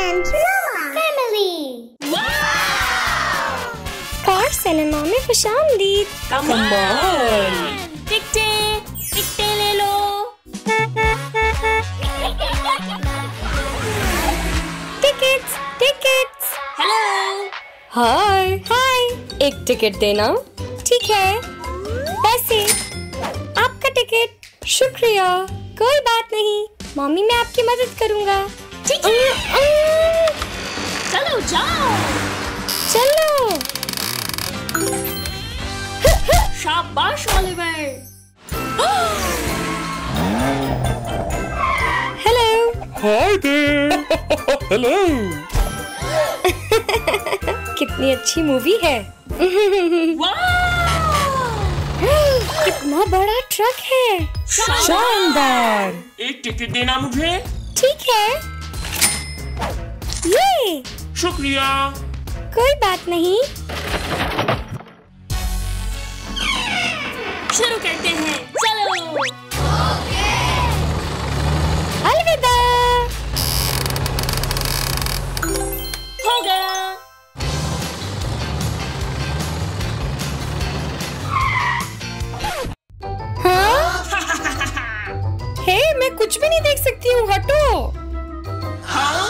and family. Car cinema में खुशामदीद। कमाल। टिकटें ले लो। टिकट्स। हेलो। हाय। एक टिकट देना। ठीक है। पैसे। आपका टिकट। शुक्रिया। कोई बात नहीं, मम्मी मैं आपकी मदद करूँगा। ठीक है। चलो जाओ। चलो। शाबाश Oliver. Hello. Hi there. Hello. कितनी अच्छी मूवी है। कितना बड़ा ट्रक है। शानदार। एक टिकट देना मुझे। ठीक है। ये। शुक्रिया। कोई बात नहीं। शुरू करते हैं। चलो। अलविदा। हो गया। हाँ? हे, मैं कुछ भी नहीं देख सकती हूँ, हटो। हाँ?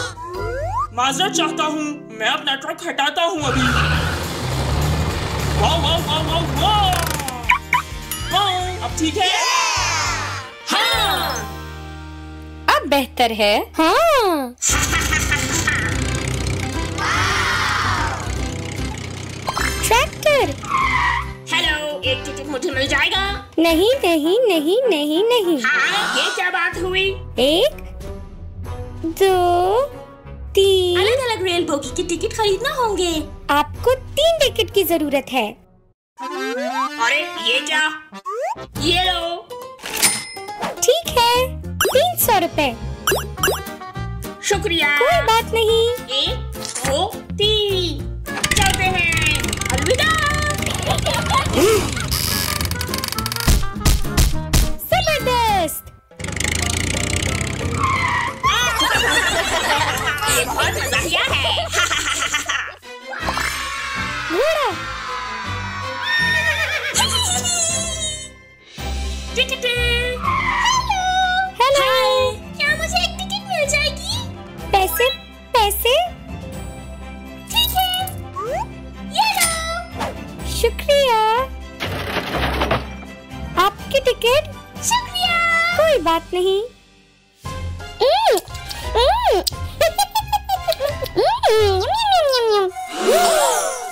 माजरत चाहता हूँ, मैं अपना ट्रक हटाता हूँ अभी। वाह वाह वाह वाह वाह। हाँ, अब ठीक है? हाँ। अब बेहतर है। हाँ। ट्रैक्टर। हेलो, एक टिकट मुझे मिल जाएगा? नहीं। हाँ, ये क्या बात हुई? 1 2 3। अलग अलग रेल बोगी के टिकट खरीदना होंगे। आपको 3 टिकट की जरूरत है। अरे ये क्या? ये लो। ठीक है, 300 रुपए। शुक्रिया। कोई बात नहीं। 1 2 3 चलते हैं। अलविदा। जबरदस्त। ये बहुत मज़ाकिया है। घोड़ा। टिकट। हेलो। क्या मुझे एक टिकट मिल जाएगी? पैसे। ठीक है, ये लो। शुक्रिया। आपकी टिकट। शुक्रिया। कोई बात नहीं।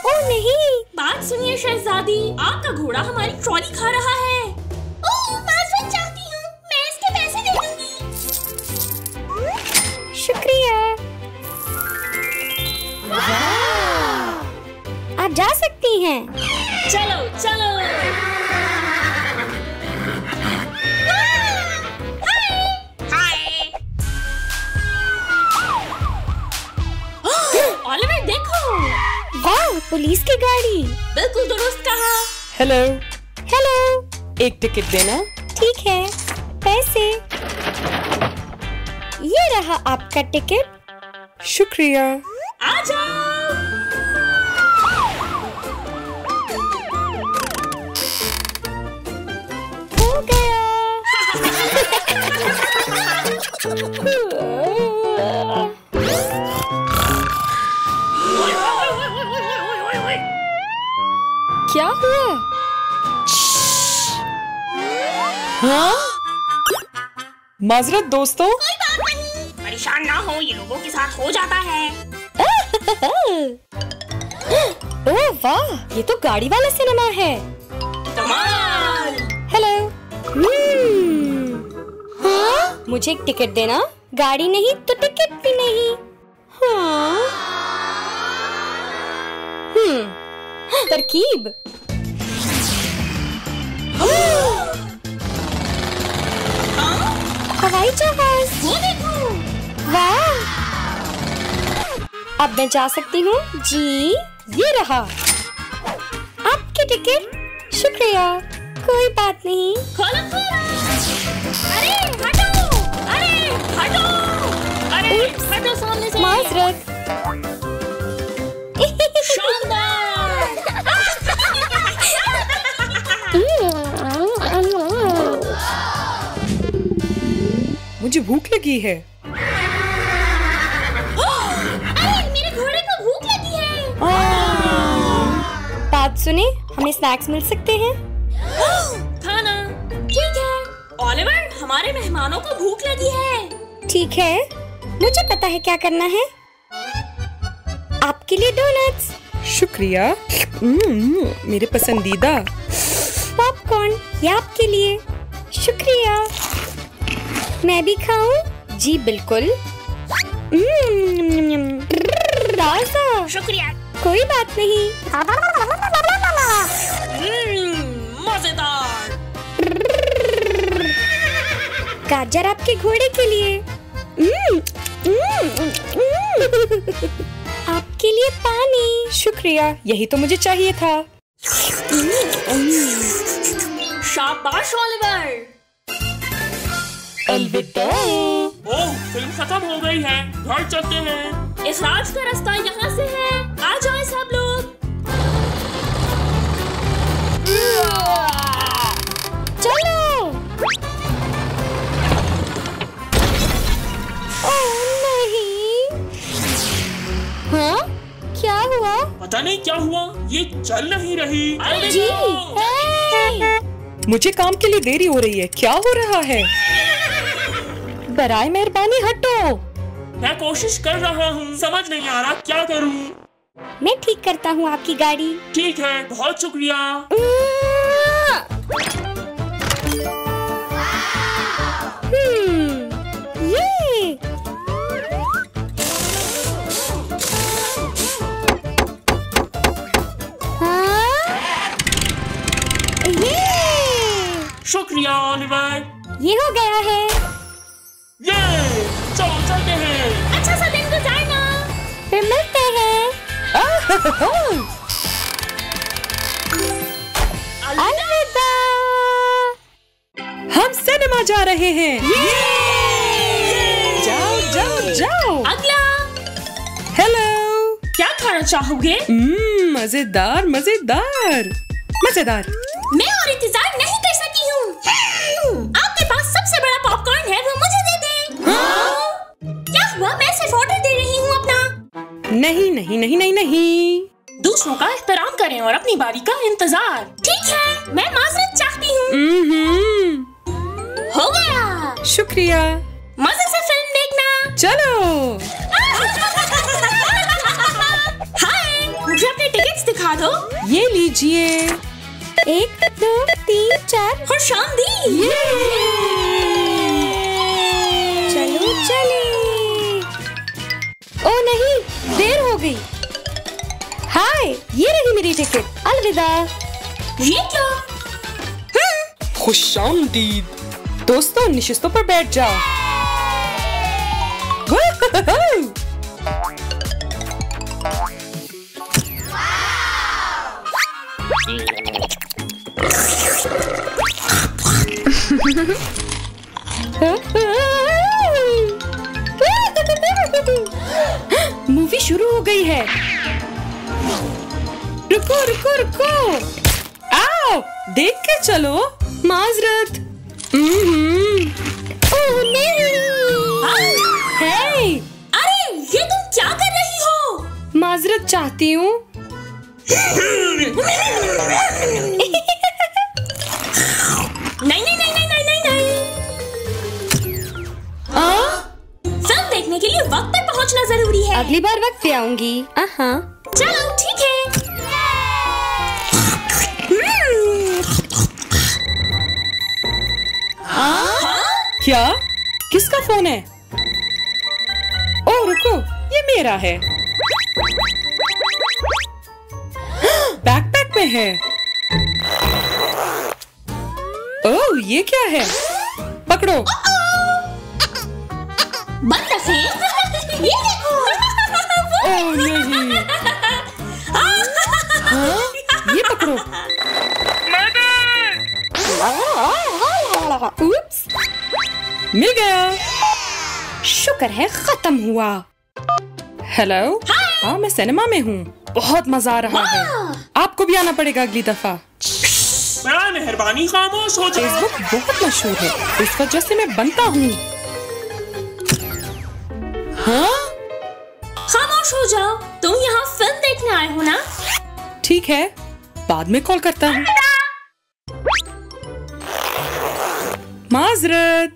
ओह नहीं। बात सुनिए शहजादी, आपका घोड़ा हमारी ट्रॉली खा रहा है। ओह, माजरत चाहती हूँ, मैं इसके पैसे दे दूंगी। शुक्रिया। आप जा सकती हैं। चलो। हाय। ओलिवर देखो। वाह, पुलिस की गाड़ी। बिल्कुल दुरुस्त कहा। हेलो। एक टिकट देना। ठीक है, पैसे। ये रहा आपका टिकट। शुक्रिया। आ जाओ। हो गया। क्या हुआ? हाँ? माजरत दोस्तों। कोई बात नहीं, परेशान ना हो, ये लोगों के साथ हो जाता है। ओह वाह, ये तो गाड़ी वाला सिनेमा है। कमाल। हेलो। हाँ? मुझे एक टिकट देना। गाड़ी नहीं तो टिकट भी नहीं। हाँ? तरकीब। हवाई जहाज। वो देखो। वाह, अब मैं जा सकती हूँ। जी, ये रहा आपकी टिकट। शुक्रिया। कोई बात नहीं। खोलो। अरे हटो। अरे हटो। अरे हटो। सामने से। माजरत। मुझे भूख लगी है। अरे मेरे घोड़े को भूख लगी है। बात सुने, हमें स्नैक्स मिल सकते हैं? खाना ठीक है। ओलिवर, हमारे मेहमानों को भूख लगी है। ठीक है, मुझे पता है क्या करना है। आपके लिए डोनट्स। शुक्रिया। मेरे पसंदीदा। पॉपकॉर्न, ये आपके लिए। शुक्रिया। मैं भी खाऊं? जी बिल्कुल। ताज़ा। शुक्रिया। कोई बात नहीं। मजेदार। गाजर आपके घोड़े के लिए। आपके लिए पानी। शुक्रिया, यही तो मुझे चाहिए था। शाबाश ओलिवर। अलविदा। ओह, फिल्म खत्म हो गई है, घर चलते हैं। इखराज का रास्ता यहाँ से है। आ जाएं सब लोग। चलो। ओह नहीं। हाँ, क्या हुआ? पता नहीं क्या हुआ, ये चल नहीं रही। जी। हे! मुझे काम के लिए देरी हो रही है। क्या हो रहा है? बराए मेहरबानी हटो। मैं कोशिश कर रहा हूँ, समझ नहीं आ रहा क्या करूँ। मैं ठीक करता हूँ आपकी गाड़ी। ठीक है, बहुत शुक्रिया। ये शुक्रिया ओलिवर। ये हो गया है। ये चलो चलते हैं। अच्छा सा दिन गुजारना। फिर मिलते हैं। अलविदा। हम सिनेमा जा रहे हैं। जाओ जाओ जाओ। अगला हेलो। क्या खाना चाहोगे? मजेदार मजेदार मजेदार। मैं और इंतजार नहीं कर सकी हूँ। आपके पास सबसे बड़ा पॉपकॉर्न है, वो मुझे दे दे। क्या हुआ? मैं सिर्फ ऑर्डर दे रही हूँ अपना। नहीं नहीं नहीं नहीं नहीं। दूसरों का एहतराम करें और अपनी बारी का इंतजार। ठीक है, मैं माजरत चाहती हूँ। हो गया। शुक्रिया। मजे से फिल्म देखना। चलो। हाय, मुझे अपने टिकट्स दिखा दो। ये लीजिए। 1 2 3 4। खुशामदीद। चलो चले। ओ नहीं, देर हो गई। हाय, ये रही मेरी टिकट। अलविदा। ये क्या? खुशामदीद। दोस्तों, निशिस्तों पर बैठ जाओ। मूवी शुरू हो गई है। रुको रुको रुको। आओ, देख के चलो। माजरत। ओह नहीं। हे, अरे, ये तुम क्या कर रही हो? माजरत चाहती हूँ। नहीं नहीं नहीं नहीं नहीं नहीं। फिल्म देखने के लिए वक्त पर पहुंचना जरूरी है। अगली बार वक्त पे आऊंगी। चलो ठीक है। क्या? किसका फोन है? ओह रुको, ये मेरा है। बैकपैक में है। ओह, ये क्या है? पकड़ो। बंद रखें। ये देखो। ओह नहीं। हाँ? ये पकड़ो। उप्स। मिल गया। शुक्र है खत्म हुआ। हेलो। हाँ, मैं सिनेमा में हूँ। बहुत मजा आ रहा है। आपको भी आना पड़ेगा अगली दफा। बड़ा मेहरबानी, खामोश हो जाओ। फेसबुक बहुत मशहूर है, इस वजह से मैं बनता हूँ। हाँ? खामोश हो जाओ। तुम यहाँ फिल्म देखने आए हो ना? ठीक है, बाद में कॉल करता हूँ। माजरत।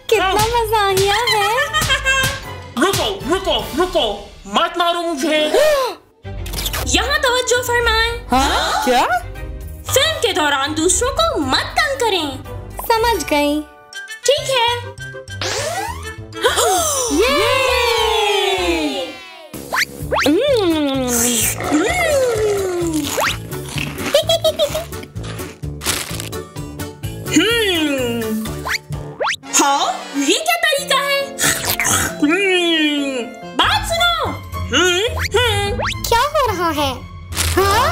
कितना मज़ाहिया है। रुको रुको रुको, मत मारो मुझे। यहाँ तवज्जो फरमाएं। हाँ? क्या? फिल्म के दौरान दूसरों को मत तंग करें। समझ गई। ठीक है। हाँ, ये क्या तरीका है? बात सुनो। क्या हो रहा है? हाँ?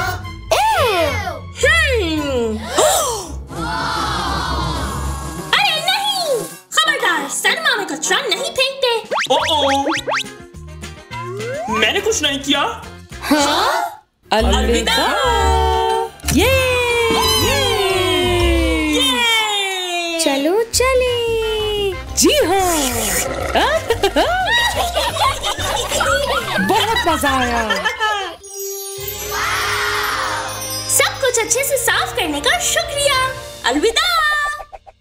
अरे नहीं, खबरदार, सिनेमा में कचरा नहीं फेंकते। ओह, मैंने कुछ नहीं किया। अलविदा। ये चलो चले। जी हाँ। बहुत मजा आया। सब कुछ अच्छे से साफ करने का शुक्रिया। अलविदा।